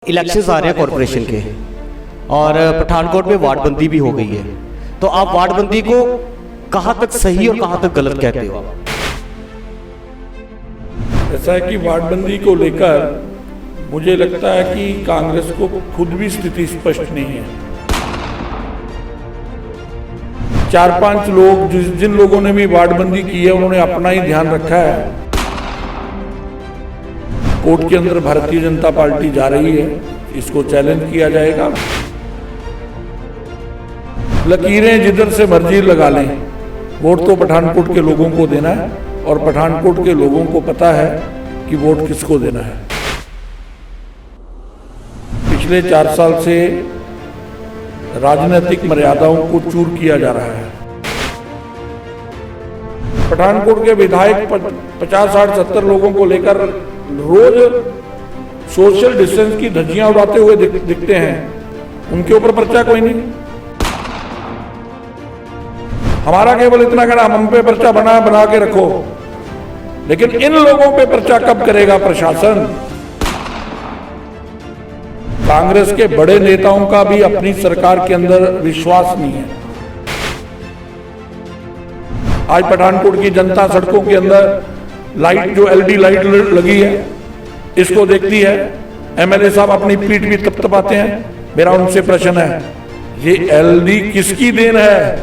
Elections आ रहे हैं corporation के और पठानकोट में वार्डबंदी भी हो गई है, तो आप वार्डबंदी को कहां तक सही और कहां तक गलत कहते हो? ऐसा है कि वार्डबंदी को लेकर मुझे लगता है कि कांग्रेस को खुद भी स्थिति स्पष्ट नहीं है। 4-5 लोग जिन लोगों ने भी वार्डबंदी की है उन्होंने अपना ही ध्यान रखा है। कोर्ट के अंदर भारतीय जनता पार्टी जा रही है, इसको चैलेंज किया जाएगा। लकीरें जिधर से मर्जी लगा लें, वोट तो पठानकोट के लोगों को देना है और पठानकोट के लोगों को पता है कि वोट किसको देना है। पिछले 4 साल से राजनीतिक मर्यादाओं को चूर किया जा रहा है। पठानकोट के विधायक 50, 60, 70 लोगों को लेकर रोज सोशल डिस्टेंस की धज्जियां उड़ाते हुए दिखते हैं, उनके ऊपर पर्चा कोई नहीं। हमारा केवल इतना कहना, हम पे पर्चा बना के रखो, लेकिन इन लोगों पे पर्चा कब करेगा प्रशासन? कांग्रेस के बड़े नेताओं का भी अपनी सरकार के अंदर विश्वास नहीं है। आज पठानकोट की जनता सड़कों के अंदर लाइट, जो एलईडी लाइट लगी है, इसको देखती है। एमएलए साहब अपनी पीठ भी तपतपाते हैं। मेरा उनसे प्रश्न है, ये एलईडी किसकी देन है?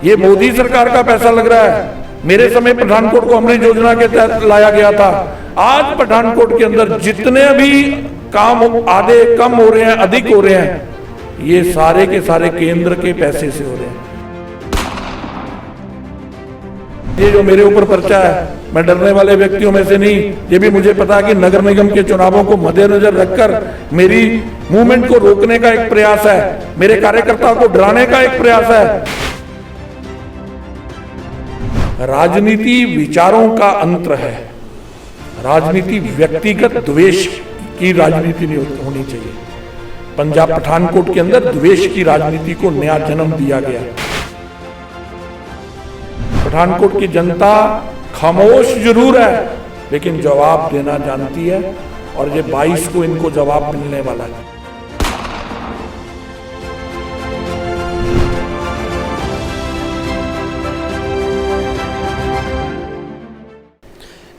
ये मोदी सरकार का पैसा लग रहा है। मेरे समय पठानकोट को अमृत योजना के तहत लाया गया था। आज पठानकोट के अंदर जितने भी काम आधे कम हो रहे हैं, अधिक हो रहे हैं, ये सारे के सारे केंद्र के पैसे से हो रहे हैं। ये जो मेरे ऊपर पर्चा है, मैं डरने वाले व्यक्तियों में से नहीं। ये भी मुझे पता है कि नगर निगम के चुनावों को मद्देनजर रखकर मेरी मूवमेंट को रोकने का एक प्रयास है, मेरे कार्यकर्ताओं को डराने का एक प्रयास है। राजनीति विचारों का अंतर है। राजनीति व्यक्तिगत द्वेष की राजनीति नहीं होनी चाहिए। पंजाब पठानकोट के अंदर द्वेष की राजनीति को नया जन्म दिया गया। पठानकोट की जनता खामोश जरूर है, लेकिन जवाब देना जानती है, और ये 22 को इनको जवाब मिलने वाला है।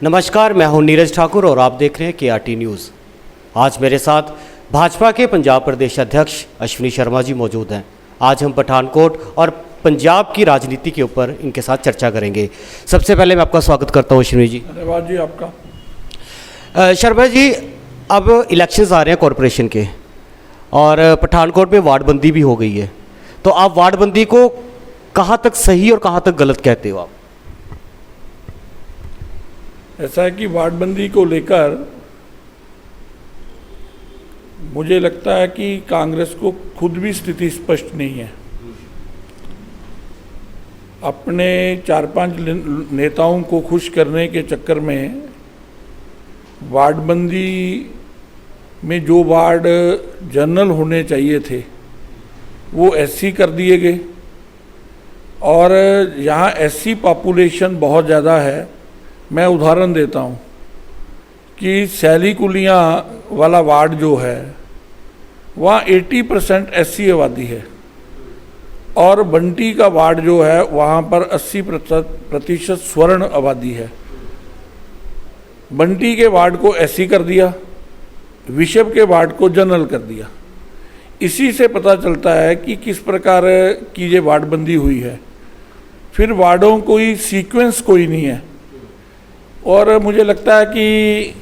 नमस्कार, मैं हूं नीरज ठाकुर और आप देख रहे हैं केआरटी न्यूज़। आज मेरे साथ भाजपा के पंजाब प्रदेश अध्यक्ष अश्विनी शर्मा जी मौजूद हैं। आज हम पठानकोट और पंजाब की राजनीति के ऊपर इनके साथ चर्चा करेंगे। सबसे पहले मैं आपका स्वागत करता हूं अश्विनी जी। धन्यवाद जी आपका। शर्मा जी, अब इलेक्शंस आ रहे हैं कॉरपोरेशन के और पठानकोट में वार्डबंदी भी हो गई है, तो आप वार्डबंदी को कहां तक सही और कहां तक गलत कहते हो आप? ऐसा है कि वार्डबंदी को लेकर मुझे लगता है कि कांग्रेस को खुद भी स्थिति स्पष्ट नहीं है। अपने 4-5 नेताओं को खुश करने के चक्कर में वार्डबंदी में जो वार्ड जनरल होने चाहिए थे वो एससी कर दिए गए, और यहाँ एससी पॉपुलेशन बहुत ज़्यादा है। मैं उदाहरण देता हूँ कि सैली कुलियाँ वाला वार्ड जो है वहाँ 80% एससी आबादी है, और बंटी का वार्ड जो है वहाँ पर 80% स्वर्ण आबादी है। बंटी के वार्ड को एससी कर दिया, विशव के वार्ड को जनरल कर दिया। इसी से पता चलता है कि किस प्रकार की ये वार्डबंदी हुई है। फिर वार्डों कोई सीक्वेंस कोई नहीं है, और मुझे लगता है कि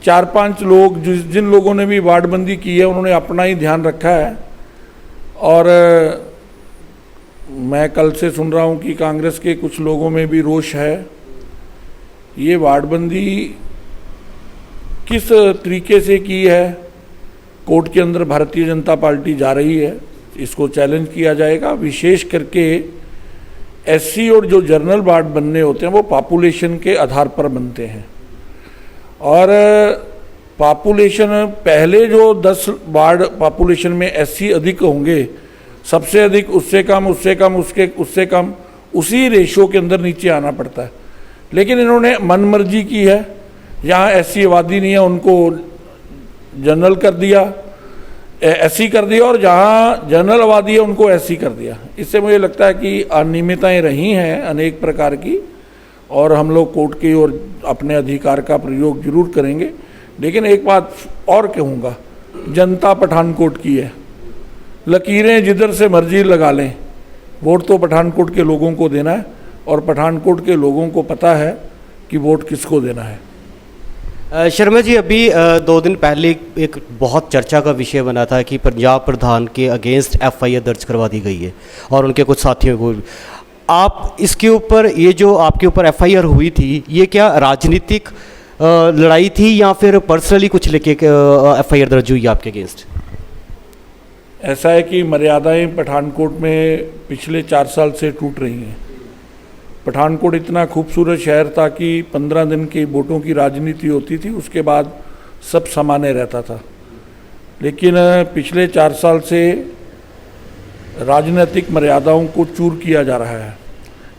4-5 लोग जिन लोगों ने भी वार्डबंदी की है उन्होंने अपना ही ध्यान रखा है। और मैं कल से सुन रहा हूँ कि कांग्रेस के कुछ लोगों में भी रोष है। ये वार्डबंदी किस तरीके से की है, कोर्ट के अंदर भारतीय जनता पार्टी जा रही है, इसको चैलेंज किया जाएगा। विशेष करके एससी और जो जनरल वार्ड बनने होते हैं वो पॉपुलेशन के आधार पर बनते हैं, और पॉपुलेशन पहले जो 10 वार्ड पॉपुलेशन में एससी अधिक होंगे, सबसे अधिक, उससे कम, उससे कम, उससे कम, उसी रेशो के अंदर नीचे आना पड़ता है। लेकिन इन्होंने मनमर्जी की है। यहाँ एससी आबादी नहीं है, उनको जनरल कर दिया, एससी कर दिया, और जहां जनरल आबादी है उनको एससी कर दिया। इससे मुझे लगता है कि अनियमितताएं रही हैं अनेक प्रकार की, और हम लोग कोर्ट की और अपने अधिकार का प्रयोग जरूर करेंगे। लेकिन एक बात और कहूँगा, जनता पठानकोट की है, लकीरें जिधर से मर्जी लगा लें, वोट तो पठानकोट के लोगों को देना है, और पठानकोट के लोगों को पता है कि वोट किसको देना है। शर्मा जी, अभी 2 दिन पहले एक बहुत चर्चा का विषय बना था कि पंजाब प्रधान के अगेंस्ट एफआईआर दर्ज करवा दी गई है और उनके कुछ साथियों को। आप इसके ऊपर, ये जो आपके ऊपर एफआईआर हुई थी, ये क्या राजनीतिक लड़ाई थी या फिर पर्सनली कुछ लेके एफआईआर दर्ज हुई आपके अगेंस्ट? ऐसा है कि मर्यादाएं पठानकोट में पिछले 4 साल से टूट रही हैं। पठानकोट इतना खूबसूरत शहर था कि 15 दिन की वोटों की राजनीति होती थी, उसके बाद सब सामान्य रहता था। लेकिन पिछले 4 साल से राजनीतिक मर्यादाओं को चूर किया जा रहा है।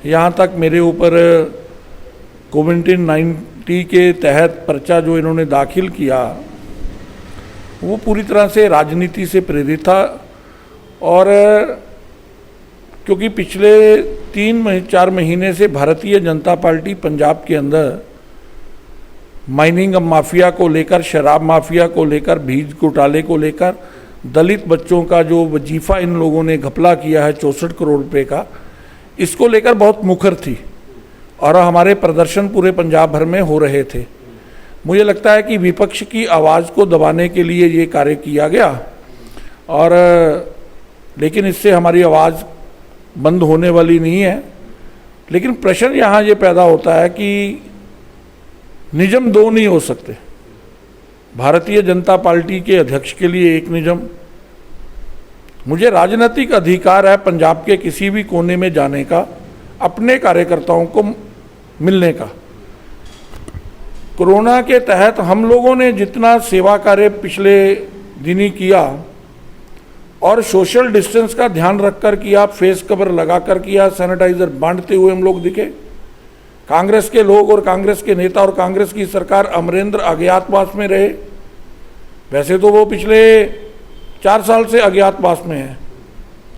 यहाँ तक मेरे ऊपर कोविड-19 के तहत पर्चा जो इन्होंने दाखिल किया, वो पूरी तरह से राजनीति से प्रेरित था। और क्योंकि पिछले 3-4 महीने से भारतीय जनता पार्टी पंजाब के अंदर माइनिंग माफिया को लेकर, शराब माफिया को लेकर, बीज घोटाले को लेकर, दलित बच्चों का जो वजीफा इन लोगों ने घपला किया है 64 करोड़ रुपए का, इसको लेकर बहुत मुखर थी और हमारे प्रदर्शन पूरे पंजाब भर में हो रहे थे। मुझे लगता है कि विपक्ष की आवाज़ को दबाने के लिए ये कार्य किया गया, और लेकिन इससे हमारी आवाज़ बंद होने वाली नहीं है। लेकिन प्रश्न यहाँ ये पैदा होता है कि निजम 2 नहीं हो सकते। भारतीय जनता पार्टी के अध्यक्ष के लिए एक निजम, मुझे राजनीतिक अधिकार है पंजाब के किसी भी कोने में जाने का, अपने कार्यकर्ताओं को मिलने का। कोरोना के तहत हम लोगों ने जितना सेवा कार्य पिछले दिनी किया और सोशल डिस्टेंस का ध्यान रखकर किया, फेस कवर लगाकर किया, सैनिटाइजर बांटते हुए हम लोग दिखे। कांग्रेस के लोग और कांग्रेस के नेता और कांग्रेस की सरकार अमरेंद्र अज्ञातवास में रहे। वैसे तो वो पिछले 4 साल से अज्ञातवास में है,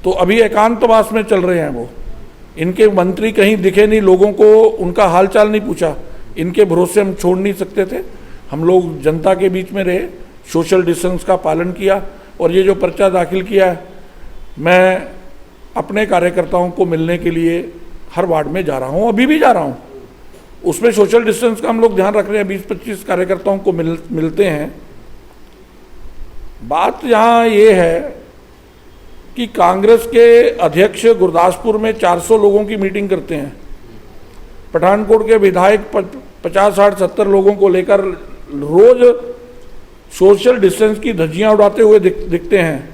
तो अभी एकांतवास में चल रहे हैं वो। इनके मंत्री कहीं दिखे नहीं, लोगों को उनका हालचाल नहीं पूछा। इनके भरोसे हम छोड़ नहीं सकते थे। हम लोग जनता के बीच में रहे, सोशल डिस्टेंस का पालन किया, और ये जो पर्चा दाखिल किया है, मैं अपने कार्यकर्ताओं को मिलने के लिए हर वार्ड में जा रहा हूँ, अभी भी जा रहा हूँ। उसमें सोशल डिस्टेंस का हम लोग ध्यान रख रहे हैं, 20-25 कार्यकर्ताओं को मिलते हैं। बात यहाँ ये है कि कांग्रेस के अध्यक्ष गुरदासपुर में 400 लोगों की मीटिंग करते हैं, पठानकोट के विधायक 50, 60, 70 लोगों को लेकर रोज सोशल डिस्टेंस की धज्जियां उड़ाते हुए दिखते हैं।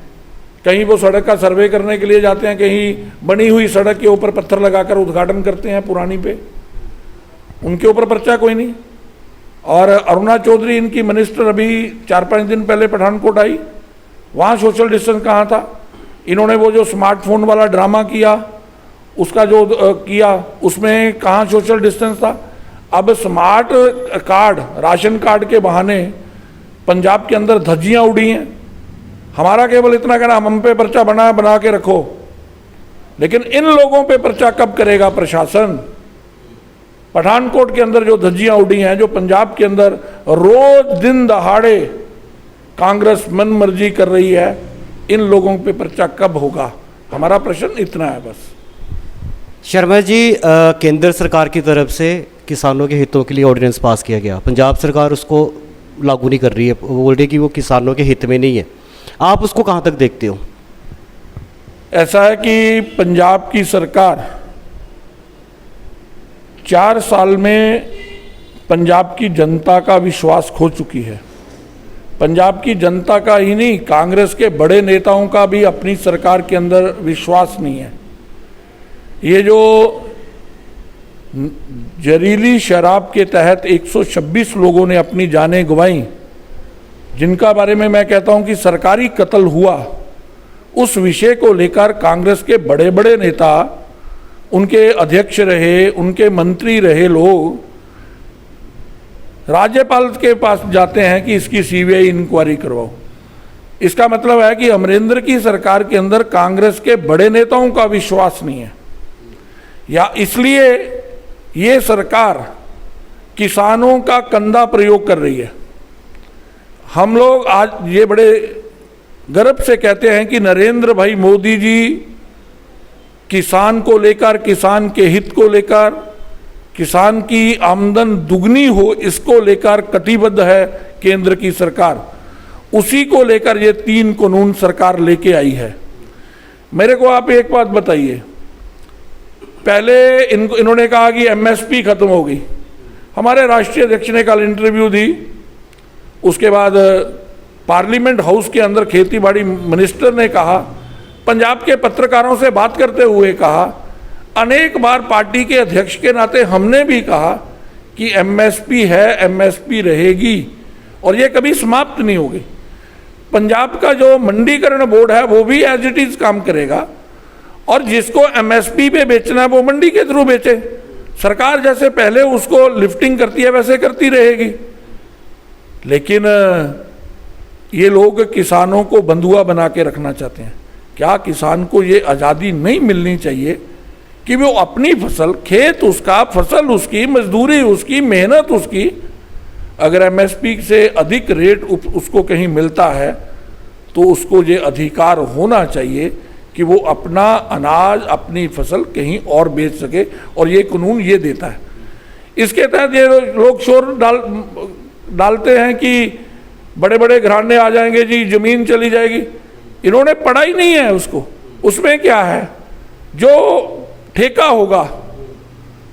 कहीं वो सड़क का सर्वे करने के लिए जाते हैं, कहीं बनी हुई सड़क के ऊपर पत्थर लगाकर उद्घाटन करते हैं पुरानी पे, उनके ऊपर पर्चा कोई नहीं। और अरुणा चौधरी इनकी मिनिस्टर अभी 4-5 दिन पहले पठानकोट आई, वहाँ सोशल डिस्टेंस कहाँ था? इन्होंने वो जो स्मार्टफोन वाला ड्रामा किया, उसका जो किया, उसमें कहाँ सोशल डिस्टेंस था? अब स्मार्ट कार्ड, राशन कार्ड के बहाने पंजाब के अंदर धज्जियां उड़ी हैं। हमारा केवल इतना कहना, हम पे पर्चा बना के रखो, लेकिन इन लोगों पे पर्चा कब करेगा प्रशासन? पठानकोट के अंदर जो धज्जियां उड़ी हैं, जो पंजाब के अंदर रोज दिन दहाड़े कांग्रेस मन मर्जी कर रही है, इन लोगों पे पर्चा कब होगा? हमारा प्रश्न इतना है बस। शर्मा जी, केंद्र सरकार की तरफ से किसानों के हितों के लिए ऑर्डिनेंस पास किया गया, पंजाब सरकार उसको लागू नहीं कर रही है, वो बोल रही है कि वो किसानों के हित में नहीं है। आप उसको कहाँ तक देखते हो? ऐसा है कि पंजाब की सरकार 4 साल में पंजाब की जनता का विश्वास खो चुकी है। पंजाब की जनता का ही नहीं, कांग्रेस के बड़े नेताओं का भी अपनी सरकार के अंदर विश्वास नहीं है। ये जो जहरीली शराब के तहत 126 लोगों ने अपनी जानें गंवाई, जिनका बारे में मैं कहता हूं कि सरकारी कत्ल हुआ, उस विषय को लेकर कांग्रेस के बड़े बड़े नेता, उनके अध्यक्ष रहे, उनके मंत्री रहे लोग राज्यपाल के पास जाते हैं कि इसकी सीबीआई इंक्वायरी करवाओ। इसका मतलब है कि अमरिंदर की सरकार के अंदर कांग्रेस के बड़े नेताओं का विश्वास नहीं है, या इसलिए ये सरकार किसानों का कंधा प्रयोग कर रही है। हम लोग आज ये बड़े गर्व से कहते हैं कि नरेंद्र भाई मोदी जी किसान को लेकर, किसान के हित को लेकर, किसान की आमदन दुगनी हो इसको लेकर कटिबद्ध है केंद्र की सरकार। उसी को लेकर ये 3 कानून सरकार लेके आई है। मेरे को आप एक बात बताइए, पहले इन्होंने कहा कि एमएसपी खत्म हो गई। हमारे राष्ट्रीय अध्यक्ष ने कल इंटरव्यू दी, उसके बाद पार्लियामेंट हाउस के अंदर खेतीबाड़ी मिनिस्टर ने कहा, पंजाब के पत्रकारों से बात करते हुए कहा, अनेक बार पार्टी के अध्यक्ष के नाते हमने भी कहा कि एमएसपी है, एमएसपी रहेगी और ये कभी समाप्त नहीं होगी। पंजाब का जो मंडीकरण बोर्ड है वो भी एज इट इज काम करेगा और जिसको एमएसपी पे बेचना है वो मंडी के थ्रू बेचे। सरकार जैसे पहले उसको लिफ्टिंग करती है वैसे करती रहेगी। लेकिन ये लोग किसानों को बंधुआ बना के रखना चाहते हैं। क्या किसान को ये आज़ादी नहीं मिलनी चाहिए कि वो अपनी फसल, खेत उसका, फसल उसकी, मजदूरी उसकी, मेहनत उसकी, अगर एमएसपी से अधिक रेट उसको कहीं मिलता है तो उसको ये अधिकार होना चाहिए कि वो अपना अनाज, अपनी फसल कहीं और बेच सके, और ये कानून ये देता है। इसके तहत ये लोग शोर डालते हैं कि बड़े बड़े घराने आ जाएंगे जी, जमीन चली जाएगी। इन्होंने पढ़ा ही नहीं है उसको। उसमें क्या है, जो ठेका होगा,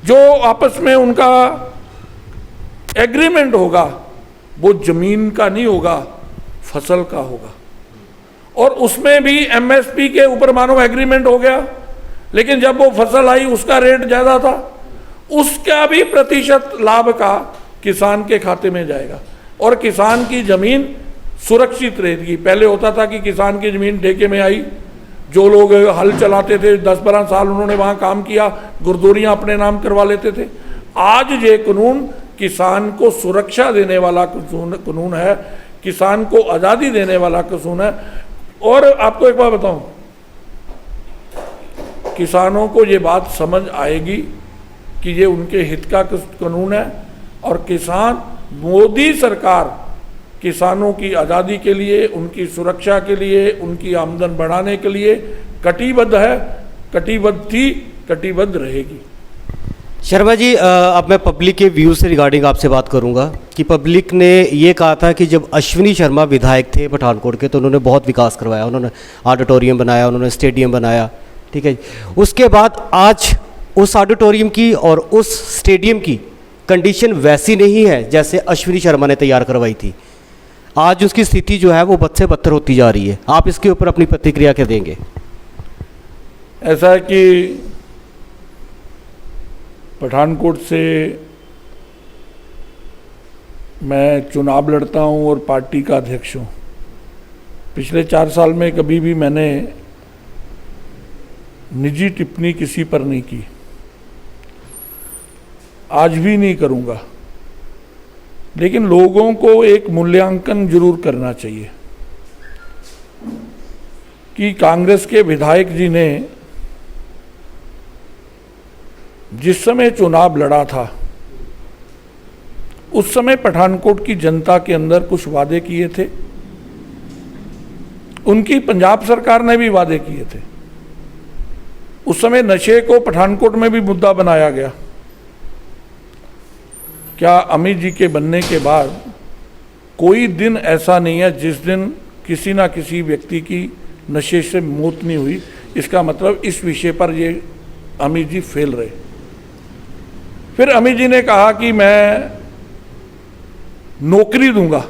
जो आपस में उनका एग्रीमेंट होगा, वो जमीन का नहीं होगा, फसल का होगा। और उसमें भी एमएसपी के ऊपर मानो एग्रीमेंट हो गया, लेकिन जब वो फसल आई उसका रेट ज्यादा था, उसका भी प्रतिशत लाभ का किसान के खाते में जाएगा और किसान की जमीन सुरक्षित रहेगी। पहले होता था कि किसान की जमीन ठेके में आई, जो लोग हल चलाते थे 10-12 साल उन्होंने वहां काम किया, गुरदौरियां अपने नाम करवा लेते थे। आज ये कानून किसान को सुरक्षा देने वाला कानून है, किसान को आज़ादी देने वाला कानून है। और आपको एक बात बताऊं, किसानों को ये बात समझ आएगी कि ये उनके हित का कानून है और किसान, मोदी सरकार किसानों की आज़ादी के लिए, उनकी सुरक्षा के लिए, उनकी आमदन बढ़ाने के लिए कटिबद्ध है, कटिबद्ध थी, कटिबद्ध रहेगी। शर्मा जी, अब मैं पब्लिक के व्यू से रिगार्डिंग आपसे बात करूंगा कि पब्लिक ने ये कहा था कि जब अश्विनी शर्मा विधायक थे पठानकोट के तो उन्होंने बहुत विकास करवाया, उन्होंने ऑडिटोरियम बनाया, उन्होंने स्टेडियम बनाया, ठीक है। उसके बाद आज उस ऑडिटोरियम की और उस स्टेडियम की कंडीशन वैसी नहीं है जैसे अश्विनी शर्मा ने तैयार करवाई थी। आज उसकी स्थिति जो है वो बद से बदतर होती जा रही है। आप इसके ऊपर अपनी प्रतिक्रिया क्या देंगे? ऐसा है कि पठानकोट से मैं चुनाव लड़ता हूं और पार्टी का अध्यक्ष हूं। पिछले 4 साल में कभी भी मैंने निजी टिप्पणी किसी पर नहीं की, आज भी नहीं करूंगा। लेकिन लोगों को एक मूल्यांकन जरूर करना चाहिए कि कांग्रेस के विधायक जी ने जिस समय चुनाव लड़ा था उस समय पठानकोट की जनता के अंदर कुछ वादे किए थे, उनकी पंजाब सरकार ने भी वादे किए थे। उस समय नशे को पठानकोट में भी मुद्दा बनाया गया। क्या अमित जी के बनने के बाद कोई दिन ऐसा नहीं है जिस दिन किसी ना किसी व्यक्ति की नशे से मौत नहीं हुई? इसका मतलब इस विषय पर ये अमित जी फेल रहे। फिर अमित जी ने कहा कि मैं नौकरी दूंगा,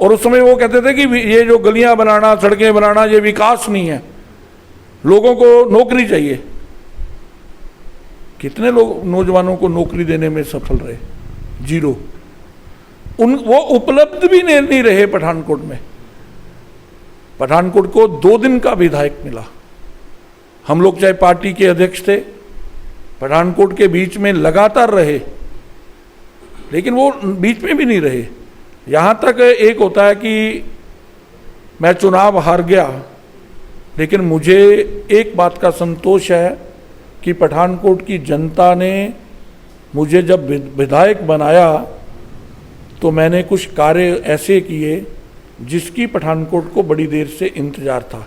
और उस समय वो कहते थे कि ये जो गलियां बनाना, सड़कें बनाना, ये विकास नहीं है, लोगों को नौकरी चाहिए। कितने लोग नौजवानों को नौकरी देने में सफल रहे? 0। वो उपलब्ध भी नहीं रहे पठानकोट में। पठानकोट को 2 दिन का विधायक मिला। हम लोग चाहे पार्टी के अध्यक्ष थे, पठानकोट के बीच में लगातार रहे, लेकिन वो बीच में भी नहीं रहे। यहाँ तक एक होता है कि मैं चुनाव हार गया, लेकिन मुझे एक बात का संतोष है कि पठानकोट की जनता ने मुझे जब विधायक बनाया तो मैंने कुछ कार्य ऐसे किए जिसकी पठानकोट को बड़ी देर से इंतजार था।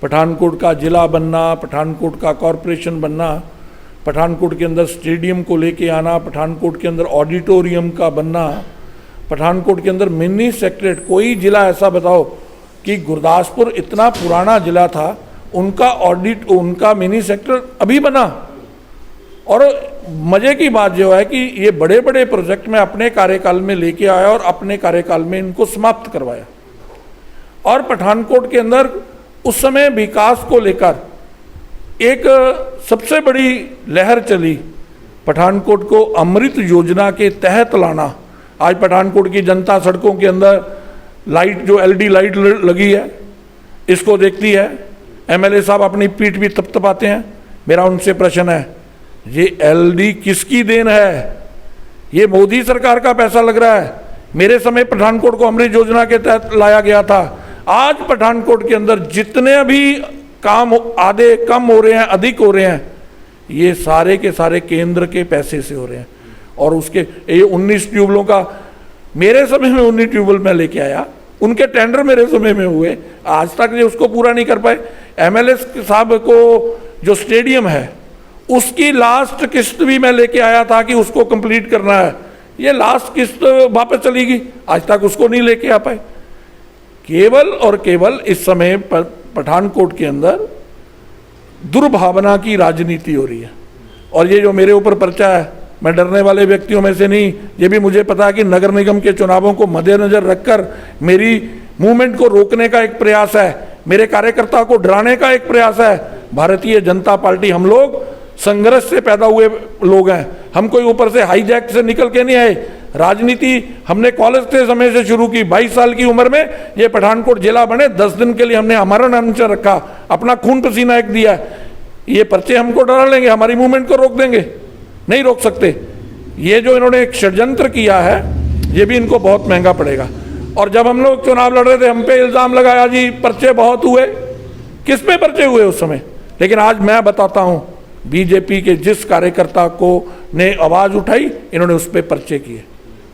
पठानकोट का जिला बनना, पठानकोट का कॉरपोरेशन बनना, पठानकोट के अंदर स्टेडियम को लेके आना, पठानकोट के अंदर ऑडिटोरियम का बनना, पठानकोट के अंदर मिनी सेक्रेटरीट। कोई जिला ऐसा बताओ कि गुरदासपुर इतना पुराना जिला था, उनका मिनी सेक्रेटरीट अभी बना। और मजे की बात जो है कि ये बड़े बड़े प्रोजेक्ट में अपने कार्यकाल में लेके आया और अपने कार्यकाल में इनको समाप्त करवाया। और पठानकोट के अंदर उस समय विकास को लेकर एक सबसे बड़ी लहर चली, पठानकोट को अमृत योजना के तहत लाना। आज पठानकोट की जनता सड़कों के अंदर लाइट, जो एलईडी लाइट लगी है, इसको देखती है। एमएलए साहब अपनी पीठ भी तपतपाते हैं। मेरा उनसे प्रश्न है, ये एलईडी किसकी देन है? ये मोदी सरकार का पैसा लग रहा है। मेरे समय पठानकोट को अमृत योजना के तहत लाया गया था। आज पठानकोट के अंदर जितने भी काम आधे कम हो रहे हैं, अधिक हो रहे हैं, ये सारे के सारे केंद्र के पैसे से हो रहे हैं। और उसके ये 19 ट्यूबलों का मेरे समय में 19 ट्यूबवेल मैं लेके आया, उनके टेंडर मेरे समय में हुए, आज तक ये उसको पूरा नहीं कर पाए। एमएलए साहब को जो स्टेडियम है उसकी लास्ट किस्त भी मैं लेके आया था कि उसको कंप्लीट करना है। ये लास्ट किस्त वापस चली गई, आज तक उसको नहीं लेके आ पाए। केवल और केवल इस समय पठानकोट के अंदर दुर्भावना की राजनीति हो रही है। और ये जो मेरे ऊपर पर्चा है, मैं डरने वाले व्यक्तियों में से नहीं। ये भी मुझे पता है कि नगर निगम के चुनावों को मद्देनजर रखकर मेरी मूवमेंट को रोकने का एक प्रयास है, मेरे कार्यकर्ता को डराने का एक प्रयास है। भारतीय जनता पार्टी, हम लोग संघर्ष से पैदा हुए लोग हैं। हम कोई ऊपर से हाईजैक से निकल के नहीं आए। राजनीति हमने कॉलेज के समय से शुरू की। 22 साल की उम्र में ये पठानकोट जिला बने, 10 दिन के लिए हमने हमारा नाम रखा, अपना खून पसीना एक दिया। ये पर्चे हमको डरा लेंगे, हमारी मूवमेंट को रोक देंगे? नहीं रोक सकते। ये जो इन्होंने एक षड्यंत्र किया है, ये भी इनको बहुत महंगा पड़ेगा। और जब हम लोग चुनाव लड़ रहे थे, हम पे इल्जाम लगाया जी पर्चे बहुत हुए। किस पे पर्चे हुए उस समय? लेकिन आज मैं बताता हूं, बीजेपी के जिस कार्यकर्ता को ने आवाज उठाई, इन्होंने उस पर पर्चे किए।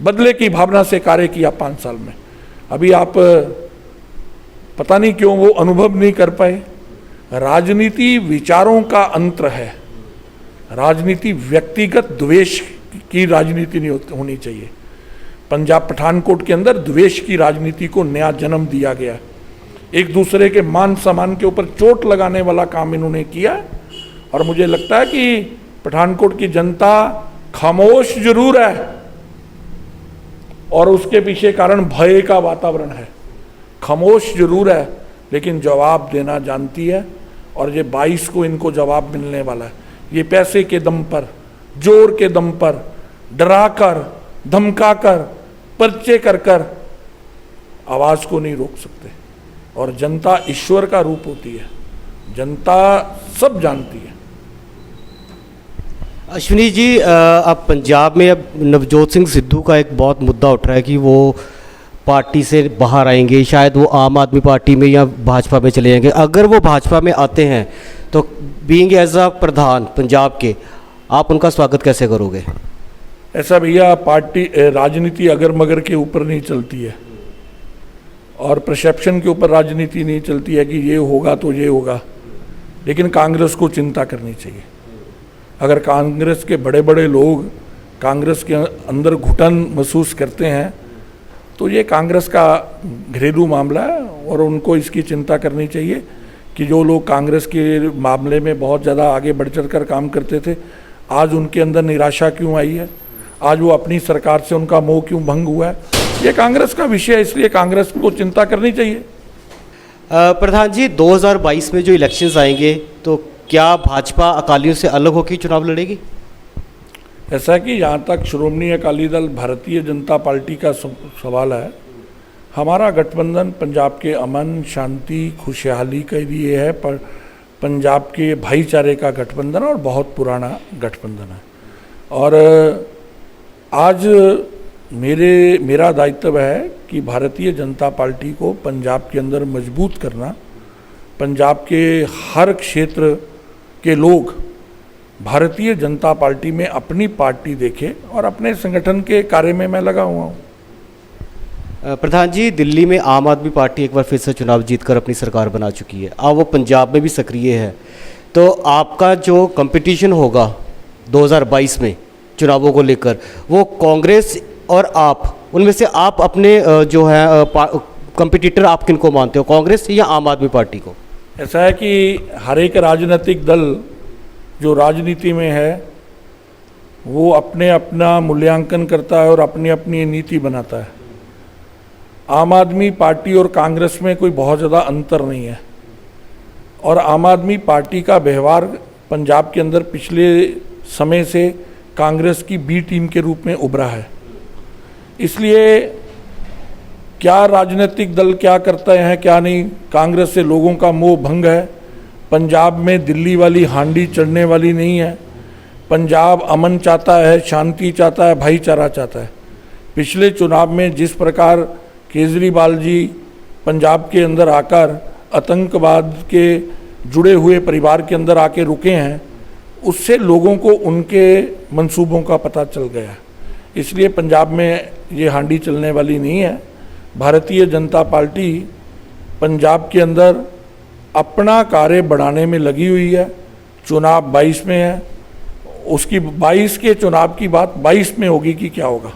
बदले की भावना से कार्य किया 5 साल में। अभी आप पता नहीं क्यों वो अनुभव नहीं कर पाए। राजनीति विचारों का अंतर है। राजनीति व्यक्तिगत द्वेष की राजनीति नहीं होनी चाहिए। पंजाब पठानकोट के अंदर द्वेष की राजनीति को नया जन्म दिया गया। एक दूसरे के मान सम्मान के ऊपर चोट लगाने वाला काम इन्होंने किया। और मुझे लगता है कि पठानकोट की जनता खामोश जरूर है और उसके पीछे कारण भय का वातावरण है। खामोश जरूर है, लेकिन जवाब देना जानती है। और ये 22 को इनको जवाब मिलने वाला है। ये पैसे के दम पर, जोर के दम पर, डराकर, धमकाकर, पर्चे कर कर आवाज को नहीं रोक सकते। और जनता ईश्वर का रूप होती है, जनता सब जानती है। अश्विनी जी, अब पंजाब में अब नवजोत सिंह सिद्धू का एक बहुत मुद्दा उठ रहा है कि वो पार्टी से बाहर आएंगे, शायद वो आम आदमी पार्टी में या भाजपा में चले जाएंगे। अगर वो भाजपा में आते हैं तो बीइंग एज अ प्रधान पंजाब के, आप उनका स्वागत कैसे करोगे? ऐसा भैया, पार्टी राजनीति अगर मगर के ऊपर नहीं चलती है और परसेप्शन के ऊपर राजनीति नहीं चलती है कि ये होगा तो ये होगा। लेकिन कांग्रेस को चिंता करनी चाहिए। अगर कांग्रेस के बड़े बड़े लोग कांग्रेस के अंदर घुटन महसूस करते हैं तो ये कांग्रेस का घरेलू मामला है और उनको इसकी चिंता करनी चाहिए कि जो लोग कांग्रेस के मामले में बहुत ज़्यादा आगे बढ़ चढ़ कर काम करते थे, आज उनके अंदर निराशा क्यों आई है, आज वो अपनी सरकार से उनका मोह क्यों भंग हुआ है, ये कांग्रेस का विषय है। इसलिए कांग्रेस को चिंता करनी चाहिए। प्रधान जी, 2022 में जो इलेक्शंस आएंगे तो क्या भाजपा अकालियों से अलग होकर चुनाव लड़ेगी? ऐसा कि जहाँ तक श्रोमणी अकाली दल भारतीय जनता पार्टी का सवाल है, हमारा गठबंधन पंजाब के अमन, शांति, खुशहाली के लिए है। पर पंजाब के भाईचारे का गठबंधन और बहुत पुराना गठबंधन है। और आज मेरा दायित्व है कि भारतीय जनता पार्टी को पंजाब के अंदर मजबूत करना, पंजाब के हर क्षेत्र के लोग भारतीय जनता पार्टी में अपनी पार्टी देखें और अपने संगठन के कार्य में मैं लगा हुआ हूँ। प्रधान जी, दिल्ली में आम आदमी पार्टी एक बार फिर से चुनाव जीतकर अपनी सरकार बना चुकी है, अब वो पंजाब में भी सक्रिय है, तो आपका जो कंपटीशन होगा 2022 में चुनावों को लेकर, वो कांग्रेस और आप, उनमें से आप अपने जो है कंपटीटर आप किन को मानते हो, कांग्रेस या आम आदमी पार्टी को? ऐसा है कि हर एक राजनीतिक दल जो राजनीति में है वो अपने अपना मूल्यांकन करता है और अपनी अपनी नीति बनाता है। आम आदमी पार्टी और कांग्रेस में कोई बहुत ज़्यादा अंतर नहीं है और आम आदमी पार्टी का व्यवहार पंजाब के अंदर पिछले समय से कांग्रेस की बी टीम के रूप में उभरा है। इसलिए क्या राजनीतिक दल क्या करते हैं क्या नहीं, कांग्रेस से लोगों का मोह भंग है। पंजाब में दिल्ली वाली हांडी चढ़ने वाली नहीं है। पंजाब अमन चाहता है, शांति चाहता है, भाईचारा चाहता है। पिछले चुनाव में जिस प्रकार केजरीवाल जी पंजाब के अंदर आकर आतंकवाद के जुड़े हुए परिवार के अंदर आके रुके हैं, उससे लोगों को उनके मंसूबों का पता चल गया। इसलिए पंजाब में ये हांडी चलने वाली नहीं है। भारतीय जनता पार्टी पंजाब के अंदर अपना कार्य बढ़ाने में लगी हुई है। चुनाव 22 में है, उसकी 22 के चुनाव की बात 22 में होगी कि क्या होगा।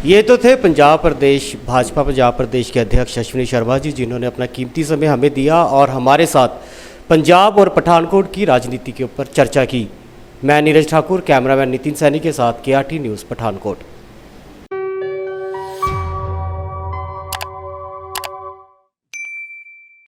ये तो थे पंजाब प्रदेश भाजपा पंजाब प्रदेश के अध्यक्ष अश्विनी शर्मा जी, जिन्होंने अपना कीमती समय हमें दिया और हमारे साथ पंजाब और पठानकोट की राजनीति के ऊपर चर्चा की। मैं नीरज ठाकुर, कैमरामैन नितिन सैनी के साथ KRT न्यूज़ पठानकोट।